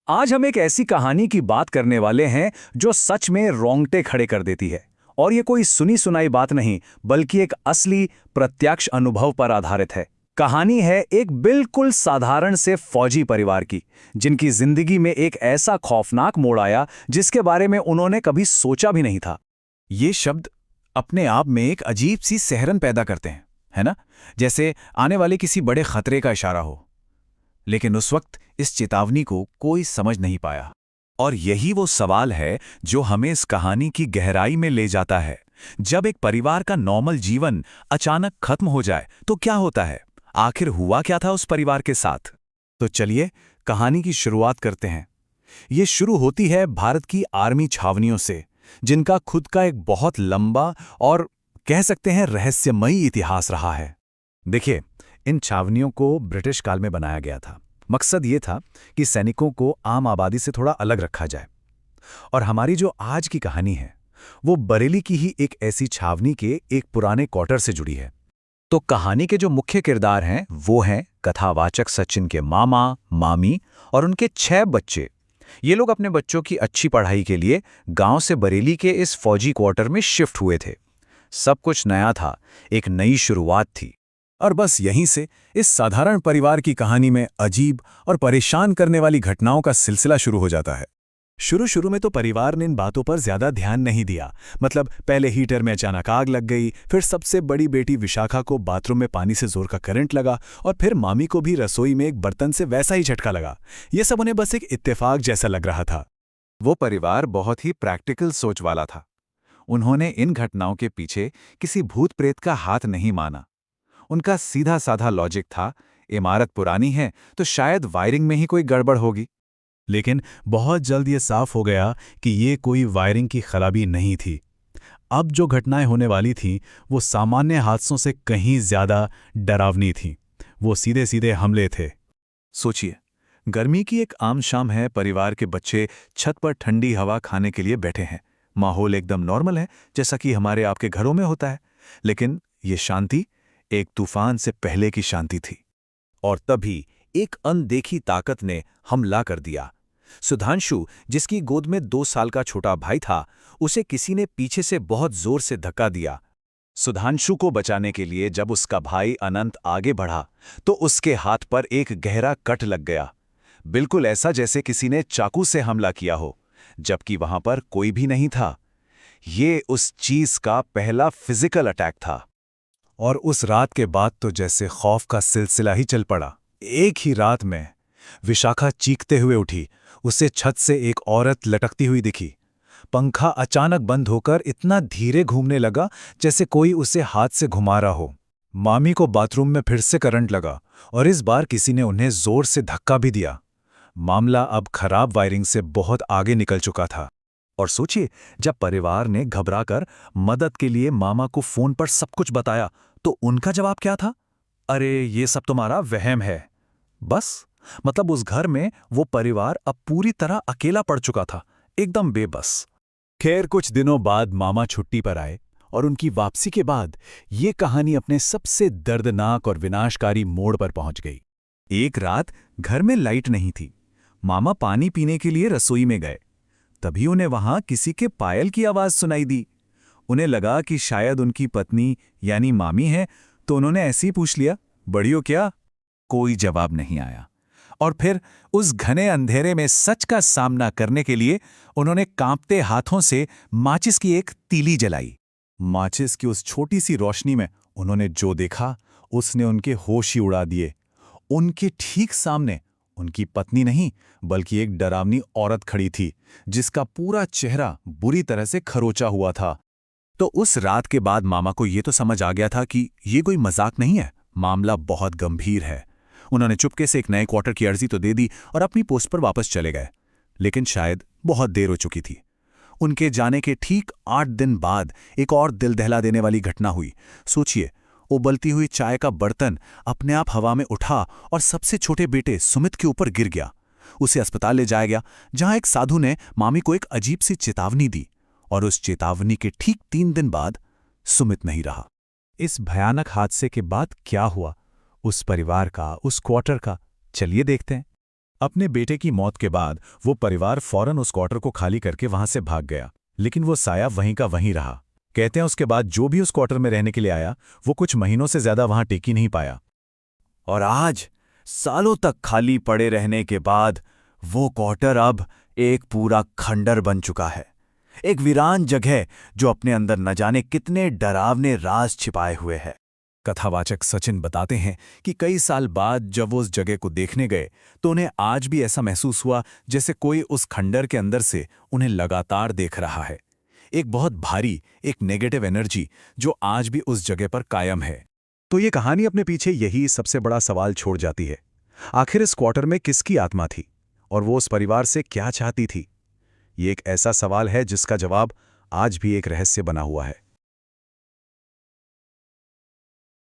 आज हम एक ऐसी कहानी की बात करने वाले हैं जो सच में रोंगटे खड़े कर देती है। और ये कोई सुनी सुनाई बात नहीं, बल्कि एक असली प्रत्यक्ष अनुभव पर आधारित है। कहानी है एक बिल्कुल साधारण से फौजी परिवार की, जिनकी जिंदगी में एक ऐसा खौफनाक मोड़ आया जिसके बारे में उन्होंने कभी सोचा भी नहीं था। ये शब्द अपने आप में एक अजीब सी सिहरन पैदा करते हैं, है ना? जैसे आने वाले किसी बड़े खतरे का इशारा हो। लेकिन उस वक्त इस चेतावनी को कोई समझ नहीं पाया। और यही वो सवाल है जो हमें इस कहानी की गहराई में ले जाता है। जब एक परिवार का नॉर्मल जीवन अचानक खत्म हो जाए तो क्या होता है? आखिर हुआ क्या था उस परिवार के साथ? तो चलिए कहानी की शुरुआत करते हैं। ये शुरू होती है भारत की आर्मी छावनियों से, जिनका खुद का एक बहुत लंबा और कह सकते हैं रहस्यमयी इतिहास रहा है। देखिए, इन छावनियों को ब्रिटिश काल में बनाया गया था। मकसद ये था कि सैनिकों को आम आबादी से थोड़ा अलग रखा जाए। और हमारी जो आज की कहानी है वो बरेली की ही एक ऐसी छावनी के एक पुराने क्वार्टर से जुड़ी है। तो कहानी के जो मुख्य किरदार हैं वो हैं कथावाचक सचिन के मामा, मामी और उनके 6 बच्चे। ये लोग अपने बच्चों की अच्छी पढ़ाई के लिए गांव से बरेली के इस फौजी क्वार्टर में शिफ्ट हुए थे। सब कुछ नया था, एक नई शुरुआत थी। और बस यहीं से इस साधारण परिवार की कहानी में अजीब और परेशान करने वाली घटनाओं का सिलसिला शुरू हो जाता है। शुरू में तो परिवार ने इन बातों पर ज्यादा ध्यान नहीं दिया। मतलब पहले हीटर में अचानक आग लग गई, फिर सबसे बड़ी बेटी विशाखा को बाथरूम में पानी से जोर का करंट लगा, और फिर मामी को भी रसोई में एक बर्तन से वैसा ही झटका लगा। ये सब उन्हें बस एक इत्तेफाक जैसा लग रहा था। वो परिवार बहुत ही प्रैक्टिकल सोच वाला था। उन्होंने इन घटनाओं के पीछे किसी भूत प्रेत का हाथ नहीं माना। उनका सीधा साधा लॉजिक था, इमारत पुरानी है तो शायद वायरिंग में ही कोई गड़बड़ होगी। लेकिन बहुत जल्द ये साफ हो गया कि ये कोई वायरिंग की खराबी नहीं थी। अब जो घटनाएं होने वाली थीं वो सामान्य हादसों से कहीं ज्यादा डरावनी थीं। वो सीधे सीधे हमले थे। सोचिए, गर्मी की एक आम शाम है, परिवार के बच्चे छत पर ठंडी हवा खाने के लिए बैठे हैं। माहौल एकदम नॉर्मल है, जैसा कि हमारे आपके घरों में होता है। लेकिन ये शांति एक तूफान से पहले की शांति थी। और तभी एक अनदेखी ताकत ने हमला कर दिया। सुधांशु, जिसकी गोद में 2 साल का छोटा भाई था, उसे किसी ने पीछे से बहुत जोर से धक्का दिया। सुधांशु को बचाने के लिए जब उसका भाई अनंत आगे बढ़ा तो उसके हाथ पर एक गहरा कट लग गया। बिल्कुल ऐसा जैसे किसी ने चाकू से हमला किया हो, जबकि वहां पर कोई भी नहीं था। ये उस चीज का पहला फिजिकल अटैक था। और उस रात के बाद तो जैसे खौफ का सिलसिला ही चल पड़ा। एक ही रात में विशाखा चीखते हुए उठी। उसे छत से एक औरत लटकती हुई दिखी। पंखा अचानक बंद होकर इतना धीरे घूमने लगा जैसे कोई उसे हाथ से घुमा रहा हो। मामी को बाथरूम में फिर से करंट लगा, और इस बार किसी ने उन्हें जोर से धक्का भी दिया। मामला अब खराब वायरिंग से बहुत आगे निकल चुका था। और सोचिए, जब परिवार ने घबराकर मदद के लिए मामा को फोन पर सब कुछ बताया तो उनका जवाब क्या था? अरे, ये सब तुम्हारा वहम है। बस, मतलब उस घर में वो परिवार अब पूरी तरह अकेला पड़ चुका था, एकदम बेबस। खैर, कुछ दिनों बाद मामा छुट्टी पर आए, और उनकी वापसी के बाद ये कहानी अपने सबसे दर्दनाक और विनाशकारी मोड़ पर पहुंच गई। एक रात घर में लाइट नहीं थी। मामा पानी पीने के लिए रसोई में गए। तभी उन्हें वहां किसी के पायल की आवाज सुनाई दी। उन्हें लगा कि शायद उनकी पत्नी यानी मामी है, तो उन्होंने ऐसे ही पूछ लिया, बड़ी हो क्या? कोई जवाब नहीं आया। और फिर उस घने अंधेरे में सच का सामना करने के लिए उन्होंने कांपते हाथों से माचिस की एक तीली जलाई। माचिस की उस छोटी सी रोशनी में उन्होंने जो देखा उसने उनके होश ही उड़ा दिए। उनके ठीक सामने उनकी पत्नी नहीं, बल्कि एक डरावनी औरत खड़ी थी, जिसका पूरा चेहरा बुरी तरह से खरोचा हुआ था। तो उस रात के बाद मामा को ये तो समझ आ गया था कि ये कोई मजाक नहीं है, मामला बहुत गंभीर है। उन्होंने चुपके से एक नए क्वार्टर की अर्जी तो दे दी और अपनी पोस्ट पर वापस चले गए। लेकिन शायद बहुत देर हो चुकी थी। उनके जाने के ठीक 8 दिन बाद एक और दिल दहला देने वाली घटना हुई। सोचिए, उबलती हुई चाय का बर्तन अपने आप हवा में उठा और सबसे छोटे बेटे सुमित के ऊपर गिर गया। उसे अस्पताल ले जाया गया, जहां एक साधु ने मामी को एक अजीब सी चेतावनी दी, और उस चेतावनी के ठीक 3 दिन बाद सुमित नहीं रहा। इस भयानक हादसे के बाद क्या हुआ उस परिवार का, उस क्वार्टर का, चलिए देखते हैं। अपने बेटे की मौत के बाद वो परिवार फौरन उस क्वार्टर को खाली करके वहां से भाग गया, लेकिन वो साया वहीं का वहीं रहा। कहते हैं उसके बाद जो भी उस क्वार्टर में रहने के लिए आया वो कुछ महीनों से ज्यादा वहां टिक ही नहीं पाया। और आज सालों तक खाली पड़े रहने के बाद वो क्वार्टर अब एक पूरा खंडर बन चुका है, एक वीरान जगह जो अपने अंदर न जाने कितने डरावने राज छिपाए हुए है। कथावाचक सचिन बताते हैं कि कई साल बाद जब वो उस जगह को देखने गए तो उन्हें आज भी ऐसा महसूस हुआ जैसे कोई उस खंडर के अंदर से उन्हें लगातार देख रहा है। एक बहुत भारी, एक नेगेटिव एनर्जी जो आज भी उस जगह पर कायम है। तो ये कहानी अपने पीछे यही सबसे बड़ा सवाल छोड़ जाती है, आखिर इस क्वार्टर में किसकी आत्मा थी और वो उस परिवार से क्या चाहती थी? ये एक ऐसा सवाल है जिसका जवाब आज भी एक रहस्य बना हुआ है।